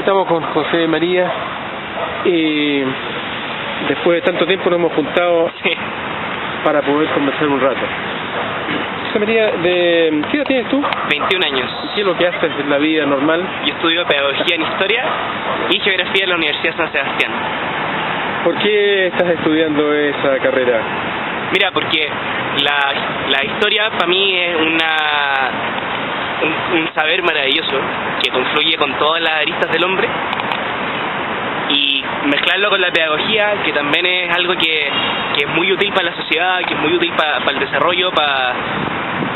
Estamos con José María y después de tanto tiempo nos hemos juntado para poder conversar un rato. José María, ¿qué edad tienes tú? 21 años. ¿Y qué es lo que haces en la vida normal? Yo estudio Pedagogía en Historia y Geografía en la Universidad de San Sebastián. ¿Por qué estás estudiando esa carrera? Mira, porque la historia para mí es un saber maravilloso que confluye con todas las aristas del hombre, y mezclarlo con la pedagogía, que también es algo que es muy útil para la sociedad, que es muy útil para el desarrollo,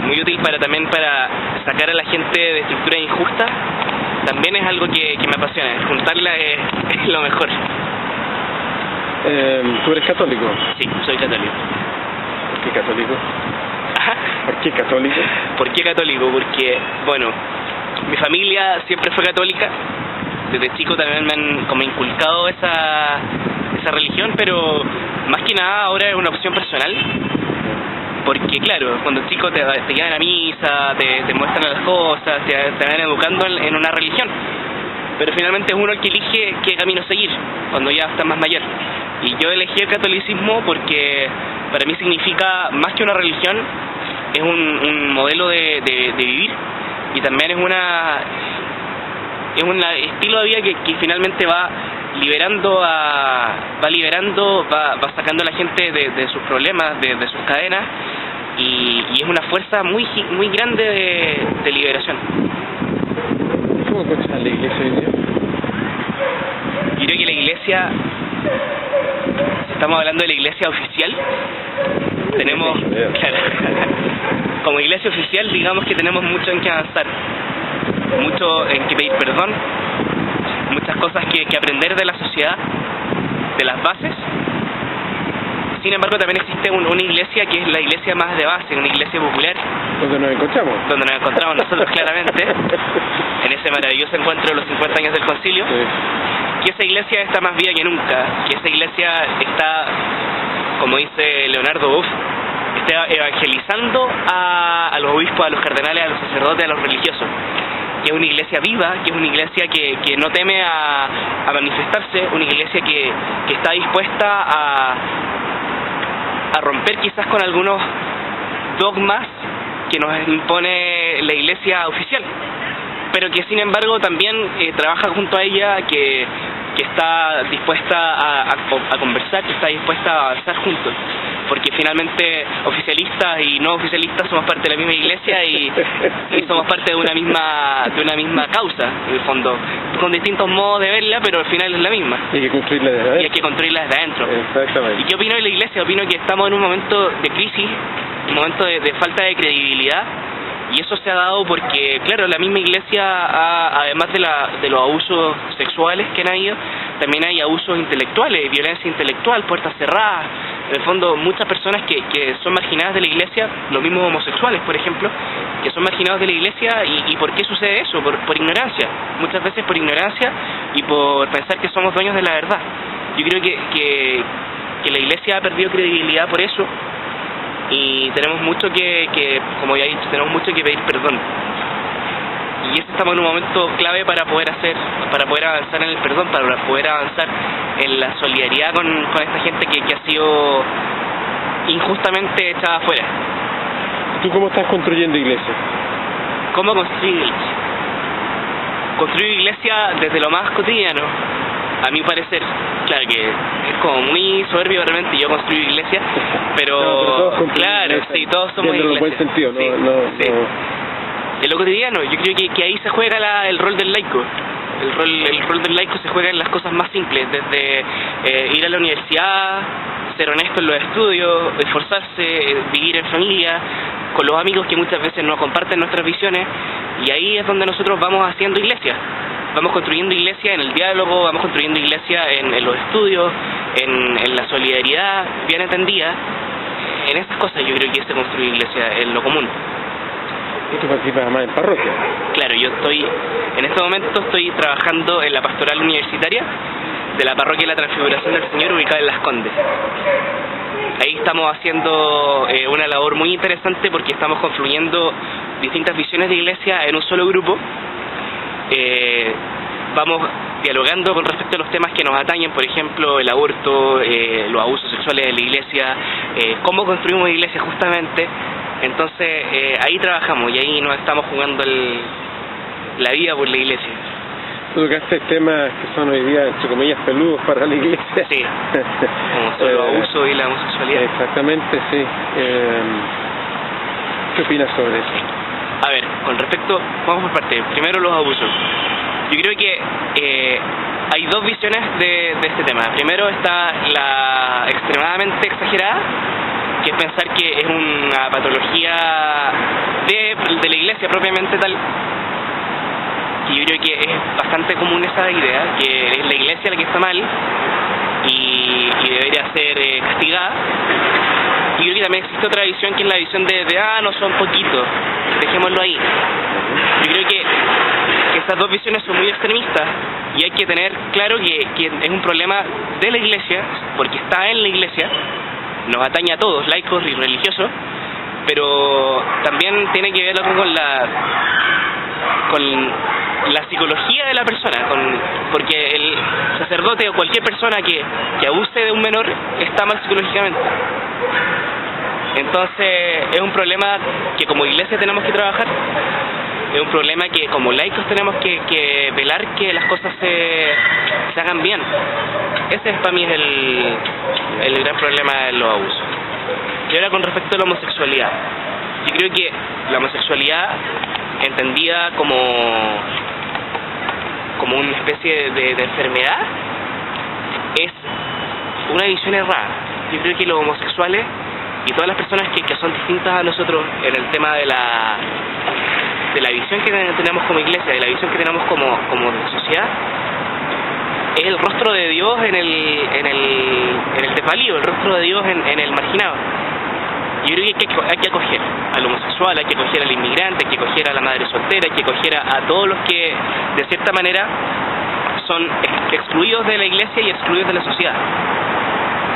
muy útil también para sacar a la gente de estructuras injustas, también es algo que me apasiona. Juntarla es lo mejor. ¿Tú eres católico? Sí, soy católico. ¿Por qué católico? Ajá. ¿Por qué católico? ¿Por qué católico? Porque, bueno, mi familia siempre fue católica. Desde chico también me han como inculcado esa religión, pero más que nada ahora es una opción personal. Porque claro, cuando chico te llevan a misa, te muestran las cosas, te van educando en una religión. Pero finalmente es uno el que elige qué camino seguir cuando ya está más mayor. Y yo elegí el catolicismo porque para mí significa más que una religión, es un modelo de vivir, y también es un estilo de vida que finalmente va sacando a la gente de sus problemas, de sus cadenas, y es una fuerza muy grande de liberación. ¿Cómo escuchas la iglesia hoy día? Yo creo que la iglesia, si estamos hablando de la iglesia oficial, tenemos, claro, como iglesia oficial, digamos que tenemos mucho en que avanzar, mucho en que pedir perdón, muchas cosas que aprender de la sociedad, de las bases. Sin embargo, también existe una iglesia que es la iglesia más de base, una iglesia popular. ¿Dónde nos encontramos? Donde nos encontramos nosotros claramente, en ese maravilloso encuentro de los 50 años del concilio. Sí. Que esa iglesia está más viva que nunca, que esa iglesia está, como dice Leonardo Boff, está evangelizando a los obispos, a los cardenales, a los sacerdotes, a los religiosos. Que es una iglesia viva, que es una iglesia que no teme a manifestarse, una iglesia que está dispuesta a romper quizás con algunos dogmas que nos impone la iglesia oficial, pero que sin embargo también trabaja junto a ella, que está dispuesta a conversar, que está dispuesta a avanzar juntos, porque finalmente oficialistas y no oficialistas somos parte de la misma iglesia y somos parte de una misma causa, en el fondo, con distintos modos de verla, pero al final es la misma. Y hay que construirla desde adentro. Y hay que construirla desde adentro. Exactamente. ¿Y qué opino de la iglesia? Opino que estamos en un momento de crisis, un momento de falta de credibilidad, y eso se ha dado porque, claro, la misma iglesia, además de los abusos sexuales que han habido, también hay abusos intelectuales, violencia intelectual, puertas cerradas. En el fondo, muchas personas que son marginadas de la iglesia, los mismos homosexuales, por ejemplo, que son marginados de la iglesia. ¿Y por qué sucede eso? Por ignorancia. Muchas veces por ignorancia y por pensar que somos dueños de la verdad. Yo creo que la iglesia ha perdido credibilidad por eso, y tenemos mucho como ya he dicho, tenemos mucho que pedir perdón. Y estamos en un momento clave para poder avanzar en el perdón, para poder avanzar en la solidaridad con esta gente que ha sido injustamente echada afuera. ¿Tú cómo estás construyendo iglesia? ¿Cómo construir iglesia? Construir iglesia desde lo más cotidiano, a mi parecer. Claro que es como muy soberbio realmente yo construir iglesia, pero todos claro, sí, todos somos iglesia. En buen sentido, sí, sí. De lo cotidiano, yo creo que ahí se juega el rol del laico. El rol del laico se juega en las cosas más simples, desde ir a la universidad, ser honesto en los estudios, esforzarse, vivir en familia, con los amigos que muchas veces no comparten nuestras visiones, y ahí es donde nosotros vamos haciendo iglesia. Vamos construyendo iglesia en el diálogo, vamos construyendo iglesia en los estudios, en la solidaridad bien entendida. En esas cosas yo creo que se construye iglesia, en lo común. ¿Y tú participas más en parroquia? Claro, en este momento estoy trabajando en la pastoral universitaria de la parroquia de la Transfiguración del Señor, ubicada en Las Condes. Ahí estamos haciendo una labor muy interesante porque estamos confluyendo distintas visiones de iglesia en un solo grupo. Vamos dialogando con respecto a los temas que nos atañen, por ejemplo, el aborto, los abusos sexuales de la iglesia, cómo construimos iglesia justamente. Entonces ahí trabajamos y ahí nos estamos jugando la vida por la iglesia. Tú tocaste temas que son hoy día, entre comillas, peludos para la iglesia. Sí, como son los abusos y la homosexualidad. Exactamente, sí. ¿Qué opinas sobre eso? A ver, con respecto, vamos por parte. Primero los abusos. Yo creo que hay dos visiones de este tema. Primero está la extremadamente exagerada, que es pensar que es una patología de la iglesia propiamente tal. Y yo creo que es bastante común esa idea, que es la iglesia la que está mal y debería ser castigada. Y yo creo que también existe otra visión, que es la visión de no son poquitos, dejémoslo ahí. Yo creo que estas dos visiones son muy extremistas y hay que tener claro que es un problema de la iglesia, porque está en la iglesia, nos atañe a todos, laicos y religiosos, pero también tiene que ver algo con la psicología de la persona, porque el sacerdote o cualquier persona que abuse de un menor está mal psicológicamente. Entonces es un problema que como iglesia tenemos que trabajar, es un problema que como laicos tenemos que velar que las cosas se hagan bien. Ese para mí es el gran problema de los abusos. Y ahora con respecto a la homosexualidad, yo creo que la homosexualidad entendida como una especie de enfermedad es una visión errada. Yo creo que los homosexuales y todas las personas que son distintas a nosotros en el tema de la visión que tenemos como iglesia, de la visión que tenemos como sociedad, es el rostro de Dios en el desvalido, el rostro de Dios en el marginado. Yo creo que hay que acoger al homosexual, hay que acoger al inmigrante, hay que acoger a la madre soltera, hay que acoger a todos los que de cierta manera son excluidos de la iglesia y excluidos de la sociedad.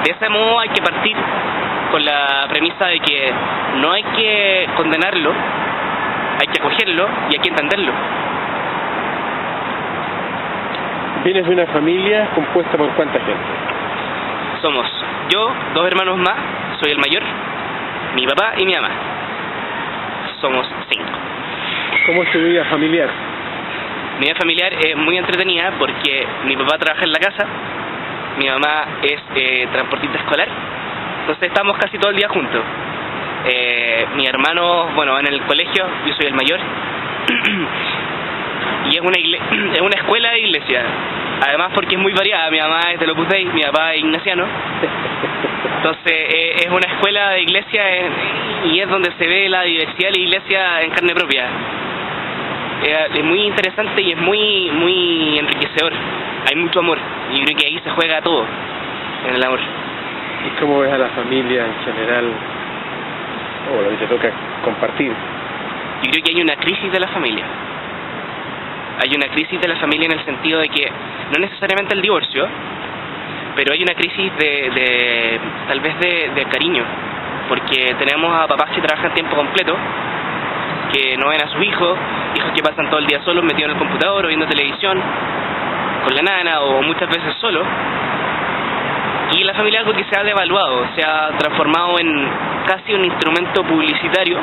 De ese modo hay que partir con la premisa de que no hay que condenarlo, hay que acogerlo y hay que entenderlo. ¿Vienes de una familia compuesta por cuánta gente? Somos yo, 2 hermanos más, soy el mayor, mi papá y mi mamá. Somos 5. ¿Cómo es tu vida familiar? Mi vida familiar es muy entretenida porque mi papá trabaja en la casa, mi mamá es transportista escolar, entonces estamos casi todo el día juntos. Mi hermano, bueno, va en el colegio, yo soy el mayor. Y es una escuela de iglesia, además porque es muy variada. Mi mamá es del Opus Dei, mi papá es ignaciano. Entonces es una escuela de iglesia y es donde se ve la diversidad de la iglesia en carne propia. Es muy interesante y es muy enriquecedor. Hay mucho amor y yo creo que ahí se juega todo, en el amor. ¿Y cómo ves a la familia en general, o lo que te toca compartir? Yo creo que hay una crisis de la familia. Hay una crisis de la familia en el sentido de que no necesariamente el divorcio, pero hay una crisis tal vez de cariño, porque tenemos a papás que trabajan tiempo completo, que no ven a sus hijos que pasan todo el día solos metidos en el computador o viendo televisión con la nana o muchas veces solos, y la familia es algo que se ha devaluado, se ha transformado en casi un instrumento publicitario,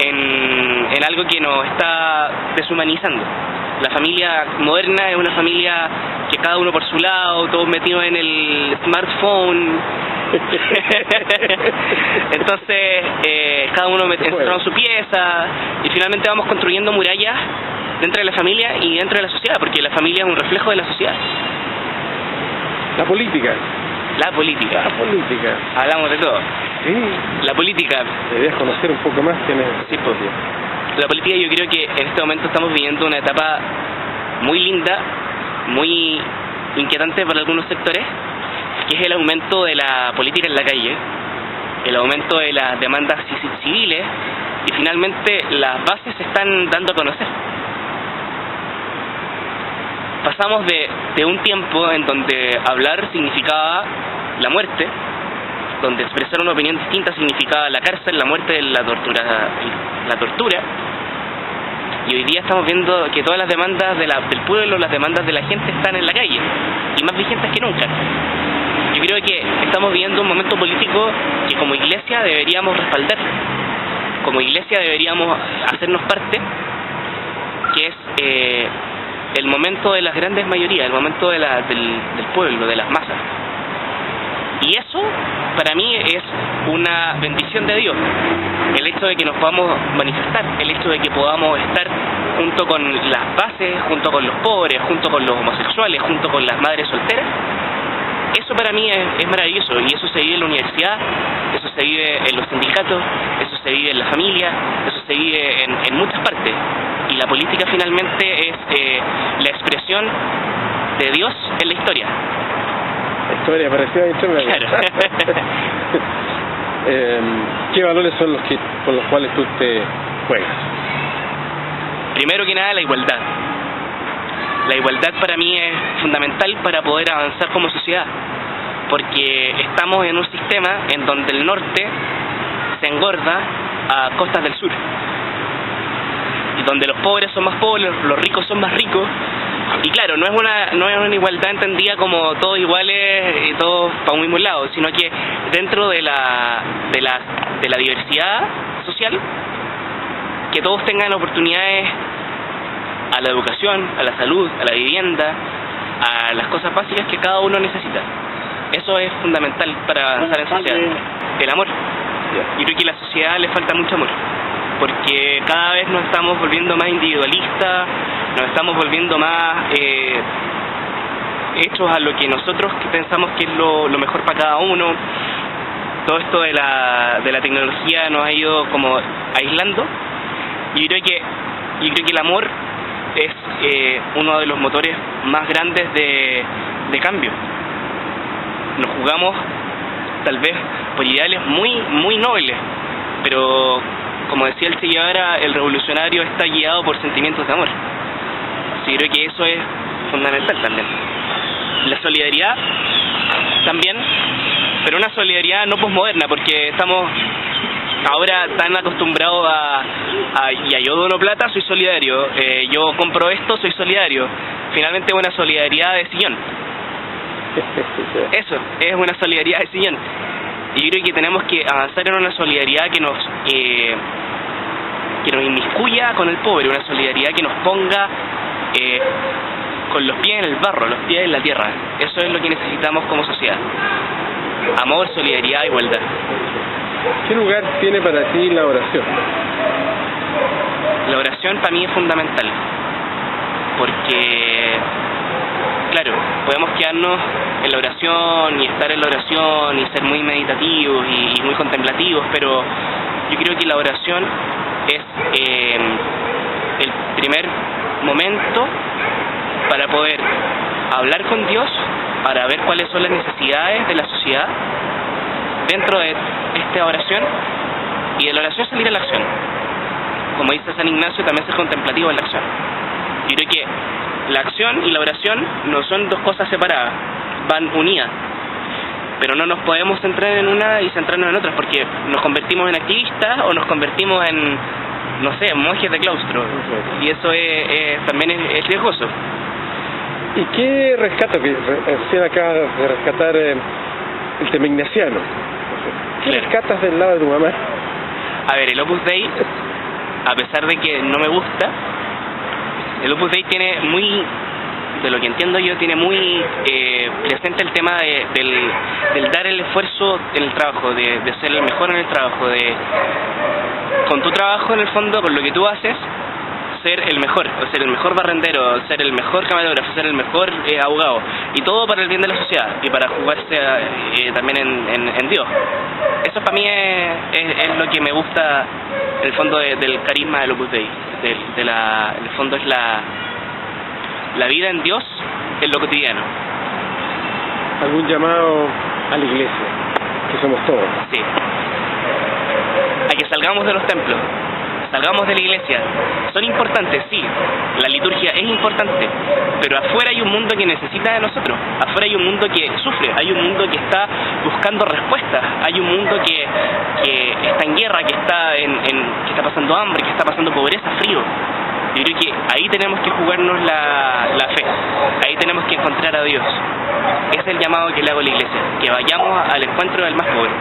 en algo que nos está deshumanizando. La familia moderna es una familia que cada uno por su lado, todos metidos en el smartphone. Entonces cada uno encerrado en su pieza y finalmente vamos construyendo murallas dentro de la familia y dentro de la sociedad, porque la familia es un reflejo de la sociedad. La política. Hablamos de todo. Sí. La política. Deberías conocer un poco más quién es. Sí, pues. La política, yo creo que en este momento estamos viviendo una etapa muy linda, muy inquietante para algunos sectores, que es el aumento de la política en la calle, el aumento de las demandas civiles y finalmente las bases se están dando a conocer. Pasamos de un tiempo en donde hablar significaba la muerte, donde expresar una opinión distinta significaba la cárcel, la muerte, la tortura, Y hoy día estamos viendo que todas las demandas del pueblo, las demandas de la gente están en la calle, y más vigentes que nunca. Yo creo que estamos viviendo un momento político que como iglesia deberíamos respaldar. Como iglesia deberíamos hacernos parte, que es el momento de las grandes mayorías, el momento del pueblo, de las masas. Y eso, para mí, es una bendición de Dios. El hecho de que nos podamos manifestar, el hecho de que podamos estar junto con las bases, junto con los pobres, junto con los homosexuales, junto con las madres solteras, eso para mí es maravilloso. Y eso se vive en la universidad, eso se vive en los sindicatos, eso se vive en la familia, eso se vive en muchas partes. Y la política finalmente es la expresión de Dios en la historia. Historia parecida a historia. Claro. ¿Qué valores son con los cuales tú te juegas? Primero que nada, la igualdad. La igualdad para mí es fundamental para poder avanzar como sociedad, porque estamos en un sistema en donde el norte se engorda a costas del sur, y donde los pobres son más pobres, los ricos son más ricos. Y claro, no es una igualdad entendida como todos iguales y todos para un mismo lado, sino que dentro de la diversidad social, que todos tengan oportunidades a la educación, a la salud, a la vivienda, a las cosas básicas que cada uno necesita. Eso es fundamental para avanzar en sociedad. El amor. Yo creo que a la sociedad le falta mucho amor, porque cada vez nos estamos volviendo más individualistas, nos estamos volviendo más hechos a lo que nosotros pensamos que es lo mejor para cada uno. Todo esto de la tecnología nos ha ido como aislando, y yo creo que el amor es uno de los motores más grandes de cambio. Nos jugamos tal vez por ideales muy nobles, pero como decía el Che Guevara, el revolucionario está guiado por sentimientos de amor. Sí, creo que eso es fundamental también. La solidaridad también, pero una solidaridad no posmoderna, porque estamos ahora tan acostumbrados ya yo dono plata, soy solidario, yo compro esto, soy solidario. Finalmente es una solidaridad de sillón. Eso, es una solidaridad de sillón. Y yo creo que tenemos que avanzar en una solidaridad que nos inmiscuya con el pobre, una solidaridad que nos ponga con los pies en el barro, los pies en la tierra. Eso es lo que necesitamos como sociedad. Amor, solidaridad, igualdad. ¿Qué lugar tiene para ti la oración? La oración para mí es fundamental, porque claro, podemos quedarnos en la oración y estar en la oración y ser muy meditativos y muy contemplativos, pero yo creo que la oración es el primer momento para poder hablar con Dios, para ver cuáles son las necesidades de la sociedad dentro de esta oración, y de la oración salir a la acción. Como dice San Ignacio, también ser contemplativo en la acción. Yo creo que la acción y la oración no son dos cosas separadas, van unidas, pero no nos podemos centrar en una y centrarnos en otras, porque nos convertimos en activistas o nos convertimos en, no sé, monjes de claustro, y eso también es riesgoso. ¿Y qué rescata? Que recién acabas de rescatar el tema ignaciano. ¿Qué rescatas del lado de tu mamá? A ver, el Opus Dei, a pesar de que no me gusta, el Opus Dei tiene muy, de lo que entiendo yo, tiene muy presente el tema del dar el esfuerzo en el trabajo, de ser el mejor en el trabajo, con tu trabajo en el fondo, con lo que tú haces, ser el mejor, o ser el mejor barrendero, ser el mejor camarógrafo, ser el mejor abogado, y todo para el bien de la sociedad y para jugarse también en Dios. Eso para mí es lo que me gusta en el fondo del carisma del Opus Dei, en el fondo es la vida en Dios en lo cotidiano. ¿Algún llamado a la iglesia, que somos todos? Sí, a que salgamos de los templos, salgamos de la iglesia. Son importantes, sí, la liturgia es importante, pero afuera hay un mundo que necesita de nosotros, afuera hay un mundo que sufre, hay un mundo que está buscando respuestas, hay un mundo que está en guerra, que está pasando hambre, que está pasando pobreza, frío. Yo creo que ahí tenemos que jugarnos la fe, ahí tenemos que encontrar a Dios. Ese es el llamado que le hago a la iglesia, que vayamos al encuentro del más pobre.